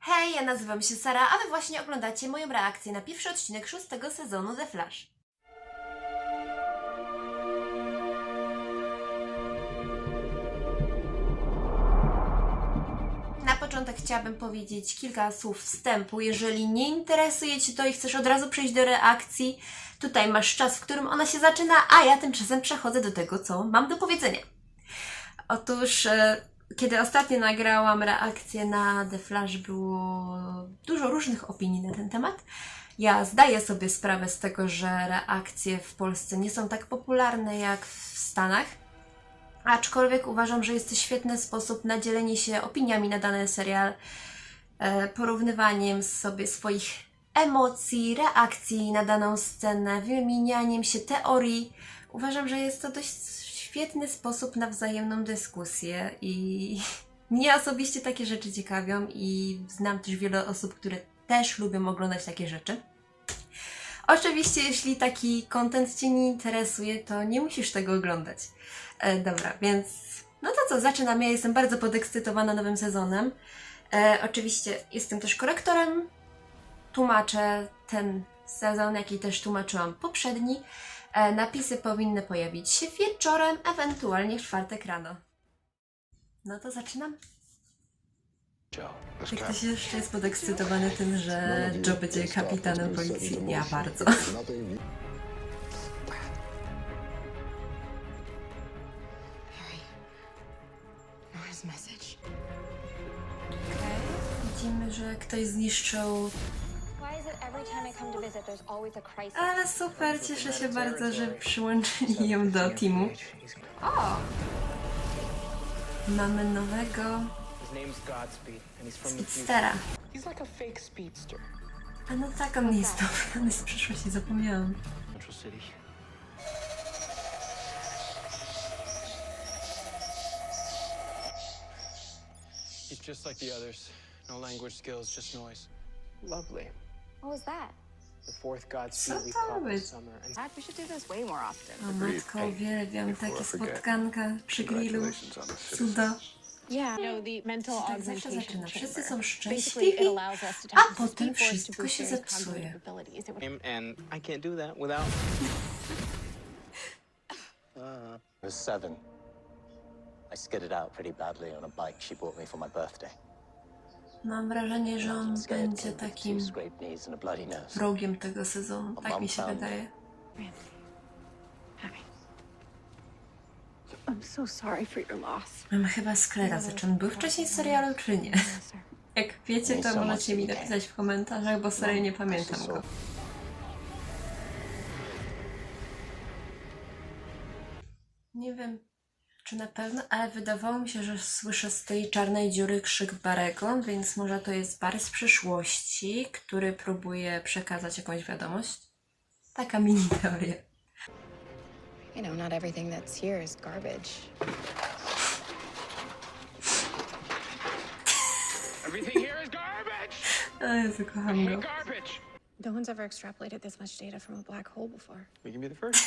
Hej, ja nazywam się Sara, a wy właśnie oglądacie moją reakcję na pierwszy odcinek 6. sezonu The Flash. Na początek chciałabym powiedzieć kilka słów wstępu. Jeżeli nie interesuje Cię to i chcesz od razu przejść do reakcji, tutaj masz czas, w którym ona się zaczyna, a ja tymczasem przechodzę do tego, co mam do powiedzenia. Otóż, kiedy ostatnio nagrałam reakcję na The Flash, było dużo różnych opinii na ten temat. Ja zdaję sobie sprawę z tego, że reakcje w Polsce nie są tak popularne jak w Stanach, aczkolwiek uważam, że jest to świetny sposób na dzielenie się opiniami na dany serial, porównywaniem sobie swoich emocji, reakcji na daną scenę, wymienianiem się teorii. Uważam, że jest to dość świetny sposób na wzajemną dyskusję i mnie osobiście takie rzeczy ciekawią i znam też wiele osób, które też lubią oglądać takie rzeczy. Oczywiście, jeśli taki content Cię nie interesuje, to nie musisz tego oglądać. Dobra, więc no to co, zaczynam. Ja jestem bardzo podekscytowana nowym sezonem. Oczywiście jestem też korektorem. Tłumaczę ten sezon, jak i też tłumaczyłam poprzedni. Napisy powinny pojawić się wieczorem, ewentualnie w czwartek rano. No to zaczynam. Jak ktoś jeszcze jest podekscytowany tym, że Joe będzie kapitanem policji? Ja bardzo. Widzimy, że ktoś zniszczył. Ale super, cieszę się bardzo, że przyłączyli ją do teamu. O! Mamy nowego Speedstera. A no tak, on jest dobry, on jest z przyszłości, zapomniałam. He's just like the others. No language skills, just noise. Lovely. What was that? The fourth Godspeed Co we to caught być? this summer. And We should do this way more often. O matko, uwielbiam takie spotkanka przy grillu. Cudo. Yeah. No, the mental Tak zawsze augmentation zaczyna. Wszyscy chamber. są Basically, it szczęśliwi, allows us to a tap into potem Speed Force to wszystko boost się their zepsuje. cognitive abilities. It would- and I can't do that without. I was 7. I skidded out pretty badly on a bike she bought me for my birthday. Mam wrażenie, że on Scared będzie kid with takim two scraped knees and a bloody nose. wrogiem tego sezonu. Tak mi się wydaje. Hi. I'm so sorry for your loss. Mam chyba sklerozę. Czy on był wcześniej w serialu, czy nie? Yes, sir. Jak wiecie, to możecie mi napisać w komentarzach, bo serio nie pamiętam go. Nie wiem, czy na pewno, ale wydawało mi się, że słyszę z tej czarnej dziury krzyk Barego, więc może to jest Bar z przyszłości, który próbuje przekazać jakąś wiadomość. Taka mini teoria. You know, not everything that's here is garbage. Everything here is garbage! O Jezu, kocham go. Garbage! No one's ever extrapolated this much data from a black hole before. We can be the first.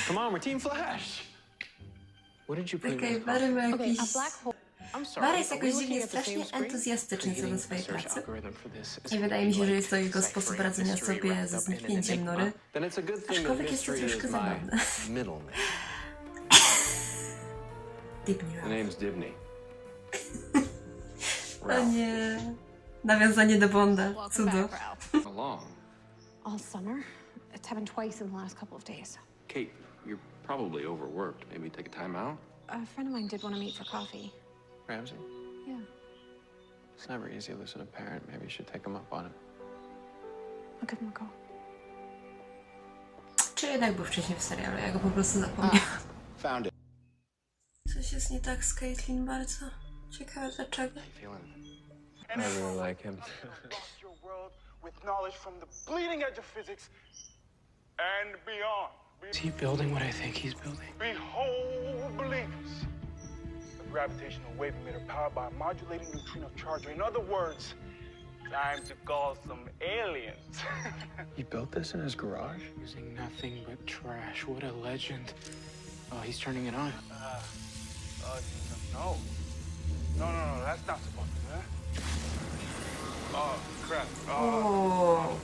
Come on, we're Team Flash! What did you put in Okej, this Bary ma Okay, jakiś... a black hole. I'm sorry. Bary jest are we jakoś looking dziwnie at the same strasznie screen? entuzjastyczny co do Creating swojej a search pracy. algorithm for this is I wydaje mi się, że jest to jego deciphering sposób a radzenia mystery sobie wrapped ze up in an zniknięciem enigma. Nory. Then it's a good thing that Aczkolwiek jest to mystery troszkę is my zabawne. middle name. Dibny The name's Dibney. O nie. Nawiązanie do Bonda. Welcome Cudo. back, Ralph. Along. All summer? It's happened twice in the last couple of days. Kate, you're probably overworked. Maybe take a time out? A friend of mine did want to meet for coffee. Ramsey? Yeah. It's never easy to listen to a parent. Maybe you should take him up on it. I'll give him a call. Czy jednak był wcześniej w serialu? Ja go po prostu zapomniałam. Found it. Coś jest nie tak z Caitlyn bardzo. Ciekawe dlaczego. Feeling. I really like him. Across your world with knowledge from the bleeding edge of physics and beyond. Is he building what I think he's building? Behold, believers. A gravitational wave emitter powered by a modulating neutrino charger. In other words, time to call some aliens. He built this in his garage? Using nothing but trash. What a legend. Oh, he's turning it on. No. No, that's not supposed to Oh, crap. O,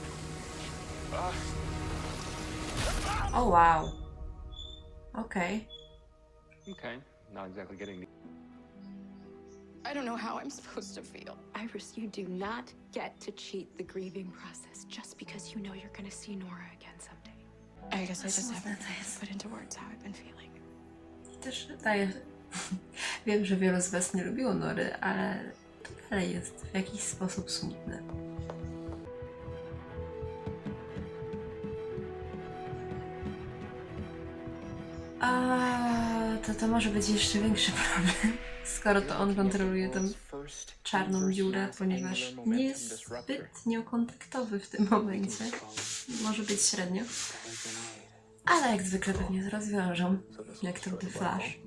o wow. Okej. Okay, not exactly getting the I don't know how I'm supposed to feel. Iris, you do not get to cheat the grieving process just because you know you're gonna see Nora again someday. I guess I just Smutne haven't to jest. put into words how I've been feeling. Też daje. Wiem, że wielu z Was nie lubiło Nory, ale to dalej jest w jakiś sposób smutne. A to może być jeszcze większy problem, skoro to on kontroluje tą czarną dziurę, ponieważ nie jest zbytnio kontaktowy w tym momencie. Może być średnio. Ale jak zwykle pewnie to rozwiążą, jak to The Flash.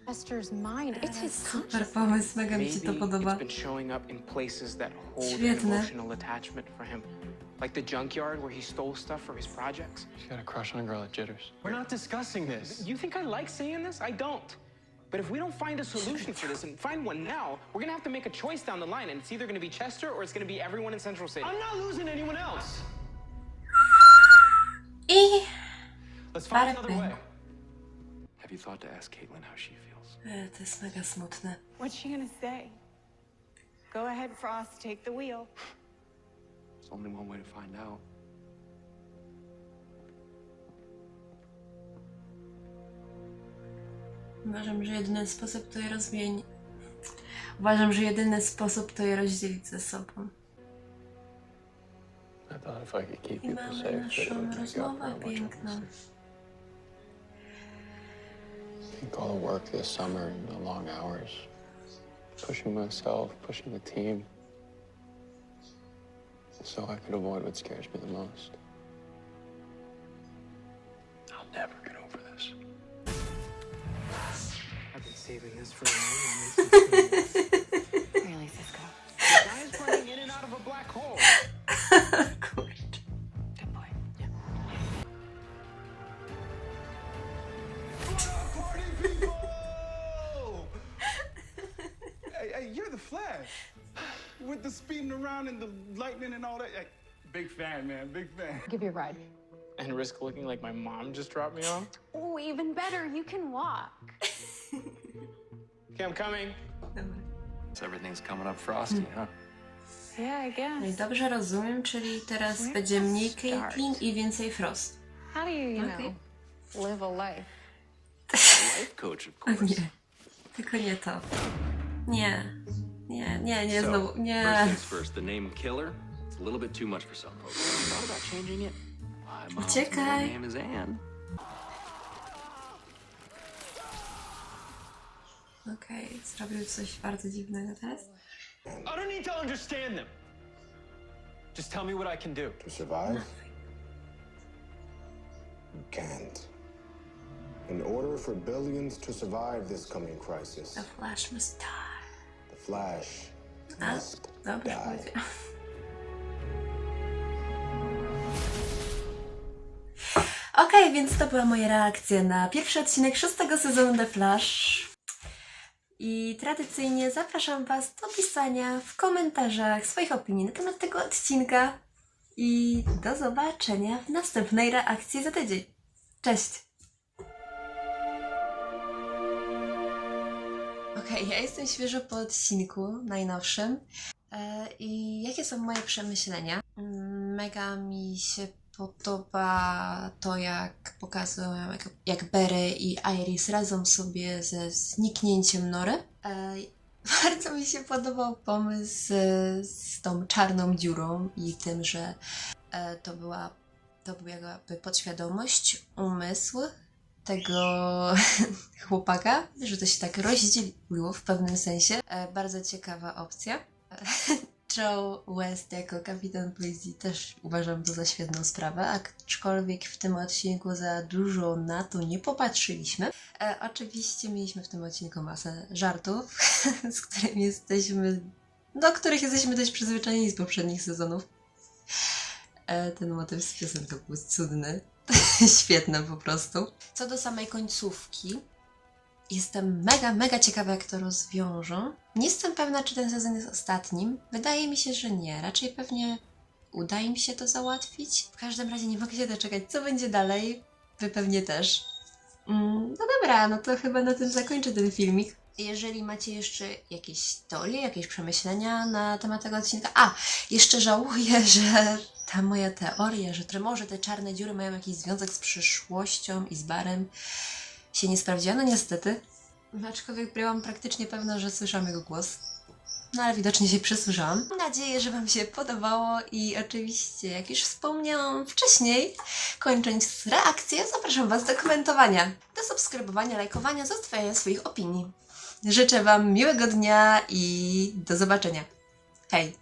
Chester's mind, it's his Super pomysł, mega mi się to podoba. It's been showing up in places that hold an Świetne. emotional attachment for him. Like the junkyard where he stole stuff for his projects. She's got a crush on a girl at Jitters. We're not discussing this. You think I like saying this? I don't. But if we don't find a solution for this and find one now, we're gonna have to make a choice down the line, and it's either gonna be Chester or it's gonna be everyone in Central City. I'm not losing anyone else. I Let's find Parę another pytań. way. Have you thought to ask Caitlin how she feels? to jest mega smutne. What's she gonna say? Go ahead, Frost, take the wheel. There's only one way to find out. Uważam, że jedyny sposób to je rozmienić. Uważam, że jedyny sposób to je rozdzielić ze sobą. I thought if I could keep I people mamy safe, that it naszą would make up for rozmowę how much I piękną. missed it. I think all the work this summer and the long hours, pushing myself, pushing the team, so I could avoid what scares me the most. I'll never get over this. I've been saving this for a long time. Really, Cisco? The guy's running in and out of a black hole. Kurczę. Good boy. Party people! Hey, you're the Flash. With the speeding around and the lightning and all that. Hey, big fan, man, big fan. Give you a ride. And risk looking like my mom just dropped me off? Oh, even better, you can walk. Okay, I'm coming. So everything's coming up frosty, huh? Yeah, I guess. No i dobrze rozumiem, czyli teraz będzie mniej Caitlin i więcej Frost. How do you, Okay. live a life? Life coach, of O course. nie, tylko nie to. Nie, nie, So, znowu, first nie. things first, the name Killer, it's a little bit too much for some folks. Thought about changing it? My mom's middle Uciekaj. name is Anne. Okej, zrobił coś bardzo dziwnego teraz. I don't need to understand them. Just tell me what I can do. To survive? You can't. In order for billions to survive this coming crisis, The Flash must die. the Flash A? must Dobrze die. powiedziałam. Okej, więc to była moja reakcja na pierwszy odcinek 6. sezonu The Flash. I tradycyjnie zapraszam Was do pisania w komentarzach swoich opinii na temat tego odcinka. I do zobaczenia w następnej reakcji za tydzień. Cześć! Okej, ja jestem świeżo po odcinku najnowszym. I jakie są moje przemyślenia? Mega mi się podoba to, jak pokazują, jak Barry i Iris radzą sobie ze zniknięciem Nory. Bardzo mi się podobał pomysł z tą czarną dziurą i tym, że to był jakby podświadomość, umysł tego chłopaka, że to się tak rozdzieliło w pewnym sensie. Bardzo ciekawa opcja. Joe West jako kapitan policji też uważam to za świetną sprawę, aczkolwiek w tym odcinku za dużo na to nie popatrzyliśmy. Oczywiście mieliśmy w tym odcinku masę żartów, do których jesteśmy dość przyzwyczajeni z poprzednich sezonów. Ten motyw z piosenką był cudny. Świetne po prostu. Co do samej końcówki, Jestem mega ciekawa, jak to rozwiążą. Nie jestem pewna, czy ten sezon jest ostatnim. Wydaje mi się, że nie. Raczej pewnie uda im się to załatwić. W każdym razie nie mogę się doczekać, co będzie dalej. Wy pewnie też. No dobra, no to chyba na tym zakończę ten filmik. Jeżeli macie jeszcze jakieś teorie, jakieś przemyślenia na temat tego odcinka... A! Jeszcze żałuję, że ta moja teoria, że może te czarne dziury mają jakiś związek z przyszłością i z barem, się nie sprawdziła. No niestety. Aczkolwiek byłam praktycznie pewna, że słyszałam jego głos. No ale widocznie się przesłyszałam. Mam nadzieję, że Wam się podobało i oczywiście, jak już wspomniałam wcześniej, kończąc reakcję, zapraszam Was do komentowania, do subskrybowania, lajkowania, zostawiania swoich opinii. Życzę Wam miłego dnia i do zobaczenia. Hej!